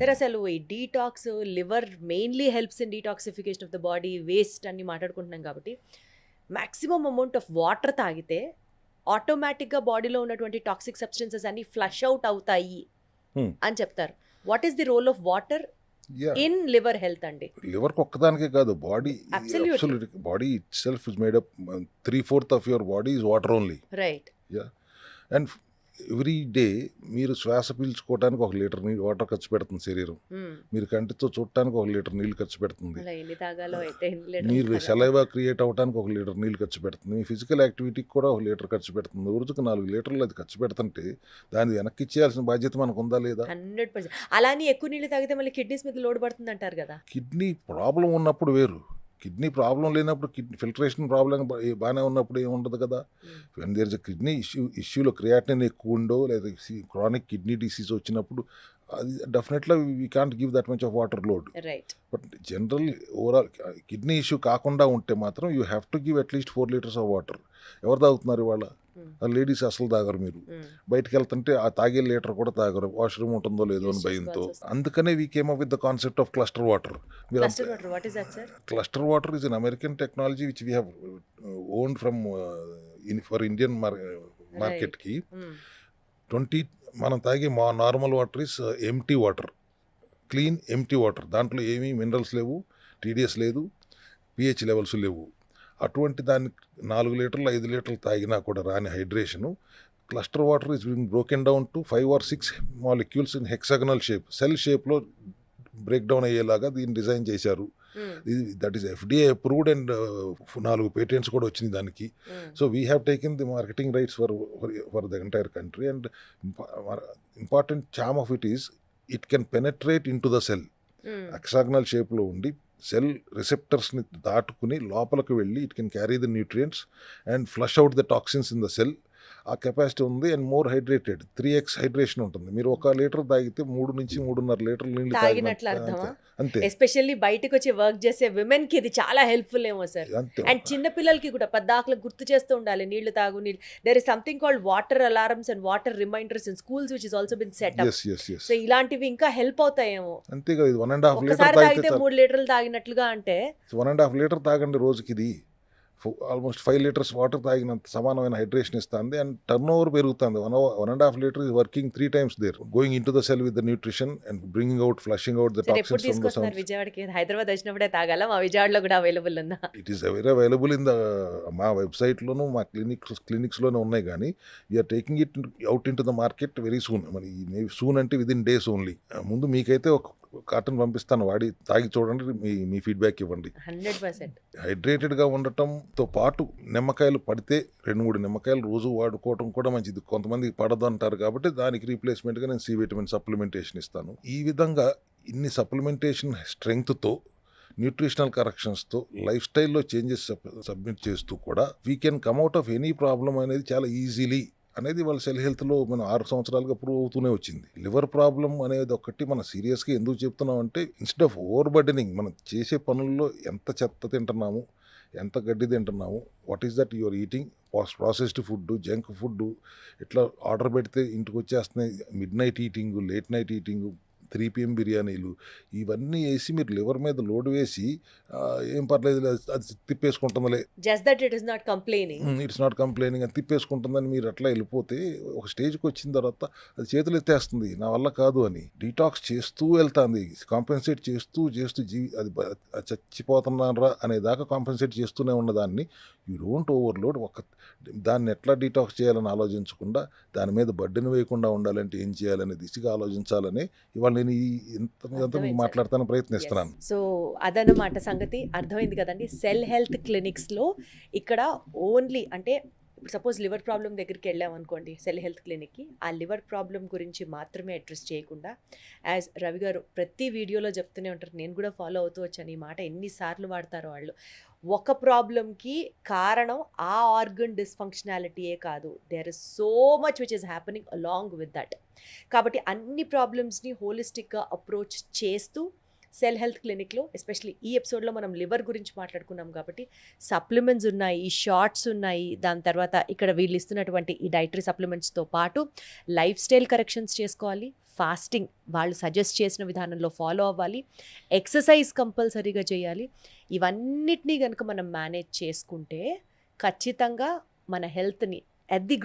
Sir అసలు ఈ detox liver mainly helps in detoxification of the body, waste అని మాట్లాడుకుంటున్నాం కాబట్టి మ్యాక్సిమం అమౌంట్ ఆఫ్ వాటర్ తాగితే ఆటోమేటిక్గా బాడీలో ఉన్నటువంటి టాక్సిక్ సబ్స్టెన్సెస్ అన్ని ఫ్లష్ అవుట్ అవుతాయి అని చెప్తారు. What is the role of water in liver health అండి? లివర్కి ఒక్కదానికే కాదు, body Absolutely. Body itself is made up 3/4 of your body is water only. Right. And every day మీరు శ్వాస పీల్చుకోవడానికి 1 లీటర్ వాటర్ ఖర్చు పెడుతుంది శరీరం. మీరు కంటితో చూడటానికి 1 లీటర్ నీళ్ళు ఖర్చు పెడుతుంది. ఎన్ని తాగాలో అయితే మీరు సెలైవా క్రియేట్ అవ్వడానికి 1 లీటర్ నీళ్ళు ఖర్చు పెడుతుంది. మీ ఫిజికల్ యాక్టివిటీకి కూడా 1 లీటర్ ఖర్చు పెడుతుంది. రోజుకు 4 లీటర్లు అది ఖర్చు పెడుతుంటే దాన్ని వెనక్కి ఇచ్చేయాల్సిన బాధ్యత మనకు ఉందా లేదా? 100%. అలానే ఎక్కువ నీళ్ళు తాగితే మళ్ళీ కిడ్నీస్ మీద లోడ్ పడుతుంది అంటారు కదా. కిడ్నీ ప్రాబ్లం ఉన్నప్పుడు వేరు, కిడ్నీ ప్రాబ్లం లేనప్పుడు, కిడ్నీ ఫిల్టరేషన్ ప్రాబ్లం బాగానే ఉన్నప్పుడు ఏమి ఉండదు కదా. When there is a kidney ఇష్యూలో క్రియాటినిన్ ఎక్కువ ఉండో లేదా క్రానిక్ కిడ్నీ డిసీజ్ వచ్చినప్పుడు అది definitely we can't give that much of water load. Right. But general overall kidney issue కాకుండా ఉంటే మాత్రం you have to give at least 4 litres of water. ఎవరు తాగుతున్నారు ఇవాళ? లేడీస్ అసలు తాగరు. మీరు బయటకు వెళ్తుంటే ఆ తాగే లీటర్ కూడా తాగరు, వాష్రూమ్ ఉంటుందో లేదో అని భయంతో. అందుకనే we came up with the concept of cluster water. Cluster water is an American technology which we have owned from for Indian మార్కెట్కి. 20 మనం తాగే normal water is empty water, clean empty water. దాంట్లో ఏమీ మినరల్స్ లేవు, TDS లేదు, pH levels లేవు. అటువంటి దాన్ని 4 లీటర్లు 5 లీటర్లు తాగినా కూడా రాని హైడ్రేషను. Cluster water is being broken down to 5 or 6 molecules in hexagonal shape, cell షేప్లో బ్రేక్ డౌన్ అయ్యేలాగా దీన్ని డిజైన్ చేశారు. That is FDA approved and 4 patents కూడా వచ్చింది దానికి. So we have taken the marketing rights for the entire country. And important charm of it is it can penetrate in to the cell. Hexagonal షేప్లో ఉండి cell రిసెప్టర్స్ని దాటుకుని లోపలికి వెళ్ళి it can carry the nutrients and flush out the toxins in the cell. ఆ capacity ఉంది. And more hydrated, 3x hydration ఉంటుంది. మీరు 1 litre తాగితే 3 నుంచి 3.5 లీటర్లు నీళ్ళు తాగినట్లు అర్థమా? అంతే. ఎస్పెషల్లీ బయటకు వచ్చి వర్క్ చేసే విమెన్ కి ఇది చాలా హెల్ప్ఫుల్ ఏమో సార్. అండ్ చిన్న పిల్లలకి కూడా పద్దాకలకు గుర్తు చేస్తూ ఉండాలి, నీళ్లు తాగు నీళ్ళు. There is something called water alarms and water reminders in schools which is also been set up. So ఇలాంటివి ఇంకా హెల్ప్ అవుతాయేమో. అంతే కదా. ఇది 1.5 లీటర్ తాగితే 3 లీటర్లు తాగినట్లుగా అంటే 1.5 లీటర్ తాగండి రోజుకి. ఇది ఆల్మోస్ట్ 5 లీటర్స్ వాటర్ తాగినంత సమానమైన హైడ్రేషన్ ఇస్తుంది. అండ్ టర్న్ ఓవర్ పెరుగుతుంది. 1.5 litre is working 3 times there, going into the cell with the nutrition and bringing out, flushing out the toxins from the cell. విజయవాడకి, హైదరాబాద్ వచ్చినప్పుడే తాగాల? మా విజయవాడలో కూడా అవైలబుల్ ఉందా? It is very available in the మా వెబ్సైట్లోను మా క్లినిక్స్లోనే ఉన్నాయి. కానీ we are taking it out into the market very soon. మరి సూన్ అంటే విదిన్ డేస్ ఓన్లీ. ముందు మీకైతే ఒక కార్టన్ పంపిస్తాను, వాడి తాగి చూడండి, మీ ఫీడ్బ్యాక్ ఇవ్వండి. 100% హైడ్రేటెడ్గా ఉండటంతో పాటు నిమ్మకాయలు పడితే 2-3 నిమ్మకాయలు రోజు వాడుకోవటం కూడా మంచిది. కొంతమంది పడదు అంటారు కాబట్టి దానికి రీప్లేస్మెంట్గా నేను C విటమిన్ సప్లిమెంటేషన్ ఇస్తాను. ఈ విధంగా ఇన్ని సప్లిమెంటేషన్ స్ట్రెంగ్త్తో, న్యూట్రిషనల్ కరెక్షన్స్తో, లైఫ్ స్టైల్లో చేంజెస్ సబ్మిట్ చేస్తూ కూడా we can come out of any problem అనేది చాలా ఈజీలీ అనేది వాళ్ళ సెల్ హెల్త్లో మనం 6 సంవత్సరాలుగా ప్రూవ్ అవుతూనే వచ్చింది. లివర్ ప్రాబ్లం అనేది ఒకటి మనం సీరియస్గా ఎందుకు చెప్తున్నాం అంటే, ఇన్స్టెడ్ ఆఫ్ ఓవర్ బర్డెనింగ్, మనం చేసే పనుల్లో ఎంత చెత్త తింటున్నాము, ఎంత గడ్డి తింటున్నాము, what is that your eating, processed food, junk food, ఇట్లా ఆర్డర్ పెడితే ఇంటికి వచ్చేస్తున్నాయి, mid night eating, late night eating, 3 PM బిర్యానీలు, ఇవన్నీ వేసి మీరు లివర్ మీద లోడ్ వేసి ఏం పర్లేదు అది తిప్పేసుకుంటుందిలే, just that it is not complaining, it's not complaining అని తిప్పేసుకుంటుందని మీరు అట్లా వెళ్ళిపోతే ఒక స్టేజ్కి వచ్చిన తర్వాత అది చేతులు ఎత్తేస్తుంది, నా వల్ల కాదు అని. డీటాక్స్ చేస్తూ వెళ్తుంది, కాంపెన్సేట్ చేస్తూ అది చచ్చిపోతున్నారా అనేదాకా కాంపెన్సేట్ చేస్తూనే ఉన్నదాన్ని యూ డోంట్ ఓవర్లోడ్. దాన్ని ఎట్లా డీటాక్స్ చేయాలని ఆలోచించకుండా, దాని మీద బడ్డెను వేయకుండా ఉండాలంటే ఏం చేయాలనే దిశగా ఆలోచించాలని ఇవాళ నేను ఇంత మాట్లాడతాను ప్రయత్నిస్తున్నాను. సో అదనమాట సంగతి. అర్థమైంది కదండి. సెల్ హెల్త్ క్లినిక్స్లో ఇక్కడ ఓన్లీ అంటే సపోజ్ లివర్ ప్రాబ్లం దగ్గరికి వెళ్ళామనుకోండి సెల్ హెల్త్ క్లినిక్కి, ఆ లివర్ ప్రాబ్లం గురించి మాత్రమే అడ్రస్ చేయకుండా, యాజ్ రవి గారు ప్రతి వీడియోలో చెప్తూనే ఉంటారు, నేను కూడా ఫాలో అవుతూ వచ్చాను ఈ మాట, ఎన్నిసార్లు వాడతారో వాళ్ళు. ఒక ప్రాబ్లంకి కారణం ఆ ఆర్గన్ డిస్ఫంక్షనాలిటీయే కాదు, there is so much which is happening along with that. కాబట్టి అన్ని ప్రాబ్లమ్స్ని హోలిస్టిక్గా అప్రోచ్ చేస్తూ సెల్ హెల్త్ క్లినిక్లో ఎస్పెషల్లీ ఈ ఎపిసోడ్లో మనం లివర్ గురించి మాట్లాడుకున్నాం కాబట్టి సప్లిమెంట్స్ ఉన్నాయి, షార్ట్స్ ఉన్నాయి, దాని తర్వాత ఇక్కడ వీళ్ళు ఇస్తున్నటువంటి ఈ డైటరీ సప్లిమెంట్స్తో పాటు లైఫ్ స్టైల్ కరెక్షన్స్ చేసుకోవాలి, ఫాస్టింగ్ వాళ్ళు సజెస్ట్ చేసిన విధానంలో ఫాలో అవ్వాలి, ఎక్సర్సైజ్ కంపల్సరీగా చేయాలి. ఇవన్నిటినీ కనుక మనం మేనేజ్ చేసుకుంటే ఖచ్చితంగా మన హెల్త్ని అట్ ది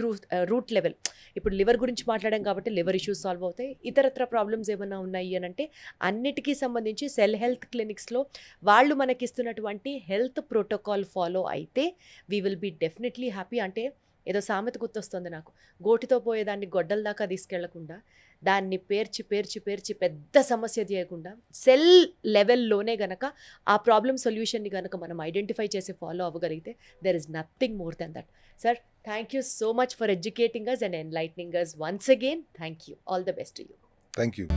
రూట్ లెవెల్, ఇప్పుడు లివర్ గురించి మాట్లాడాం కాబట్టి లివర్ ఇష్యూస్ సాల్వ్ అవుతాయి. ఇతరత్ర ప్రాబ్లమ్స్ ఏమైనా ఉన్నాయి అని అంటే అన్నిటికీ సంబంధించి సెల్ హెల్త్ క్లినిక్స్లో వాళ్ళు మనకిస్తున్నటువంటి హెల్త్ ప్రోటోకాల్ ఫాలో అయితే we will be definitely happy. అంటే ఏదో సామెత గుర్తొస్తుంది నాకు, గోటితో పోయేదాన్ని గొడ్డల దాకా తీసుకెళ్లకుండా దాన్ని పేర్చి పేర్చి పేర్చి పెద్ద సమస్య చేయకుండా సెల్ లెవెల్లోనే గనక ఆ ప్రాబ్లమ్ సొల్యూషన్ని గనక మనం ఐడెంటిఫై చేసి ఫాలో అవ్వగలిగితే there is nothing more than that. Sir, thank you so much for educating us and enlightening us once again. Thank you. All the best to you. Thank you.